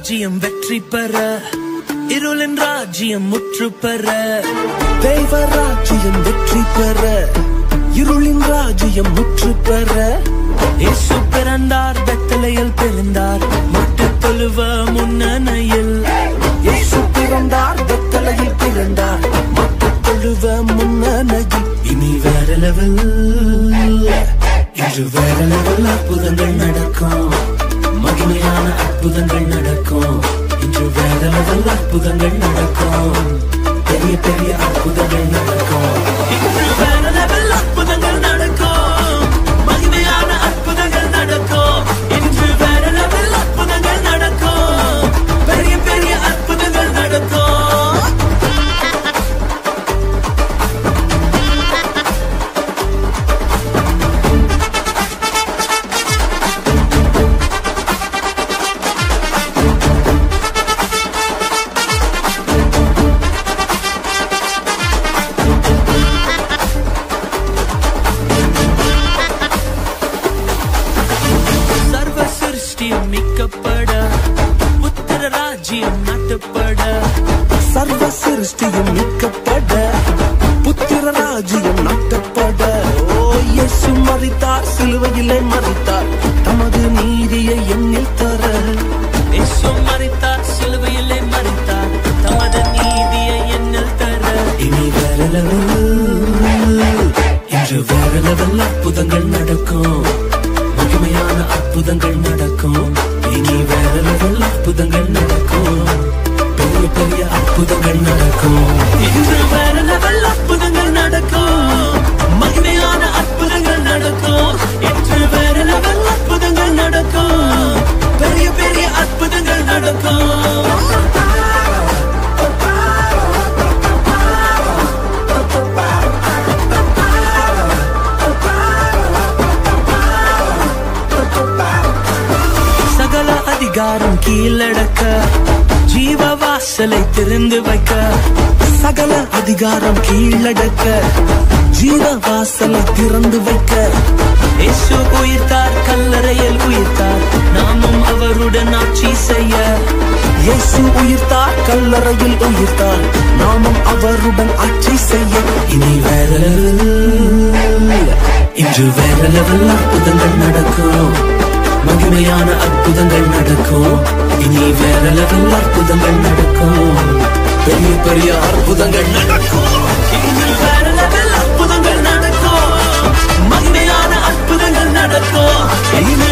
ராஜ்யம் வெற்றி பெற, இருளின் ராஜ்யம் முற்று பெற. தெய்வ ராஜ்யம் வெற்றி பெற, இருளின் ராஜ்யம் முற்று பெற. இயேசு பிறந்தார், பெத்லகேமில் பிறந்தார், மாட்டுத் தொழுவ முன்னணையில். இயேசு பிறந்தார், பெத்லகேமில் பிறந்தார், மாட்டுத் தொழுவ முன்னணையில். இனி வேற லெவல், இன்று வேற லெவல் அற்புதங்கள் நடக்கும். மகிமையான அற்புதங்கள் நடக்கும். இன்று வேற லெவல் அற்புதங்கள் நடக்கும். பெரிய பெரிய அற்புதங்கள் நடக்கும். இன்று வேற லெவல் அற்புதங்கள் நடக்கும். மகிமையான அற்புதங்கள் நடக்கும். இன்று வேற லெவல் அற்புதங்கள் நடக்கும். பெரிய பெரிய அற்புதங்கள் நடக்கும். மீட்கப்பட, புத்திர ராஜ்யம் நாட்டப்பட. சர்வ சிருஷ்டியும் மீட்கப்பட, புத்திர ராஜ்யம் நாட்டப்பட. ஓ, இயேசு மரித்தார், சிலுவையிலே மரித்தார், தமது நீதியை எண்ணில் தர. இயேசு மரித்தார், சிலுவையிலே மரித்தார், தமது நீதியை எண்ணில் தர. இனி வேற லெவல், இன்று வேற லெவல் அற்புதங்கள் நடக்கும். மகிமையான அற்புதங்கள் நடக்கும். இனி வேற லெவல் அற்புதங்கள் நடக்கும். பெரிய பெரிய அற்புதங்கள் நடக்கும். இன்று வேற லெவல் அற்புதங்கள் நடக்கும். மகிமையான அற்புதங்கள் நடக்கும். இன்று வேற லெவல் அற்புதங்கள் நடக்கும். பெரிய பெரிய அற்புதங்கள் நடக்கும். அதிகாரம் கீழடக்க, ஜீவ வாசலை திறந்து வைக்க. சகல அதிகாரம் கீழடக்க, ஜீவ வாசலை திறந்து வைக்க. இயேசு உயிர்த்தார், கல்லறையில் உயிர்த்தார், நாமும் அவருடன் ஆட்சி செய்ய. இயேசு உயிர்த்தார், கல்லறையில் உயிர்த்தார், நாமும் அவருடன் ஆட்சி செய்ய. இனி வேற லெவல், இன்று வேற லெவல் அற்புதங்கள் நடக்கும். மகிமையான அற்புதங்கள் நடக்கும். இனி வேற லெவல் அற்புதங்கள் நடக்கும். பெரிய பெரிய அற்புதங்கள் நடக்கும். இனி வேற லெவல் அற்புதங்கள் நடக்கும். மகிமையான அற்புதங்கள் நடக்கும். இனி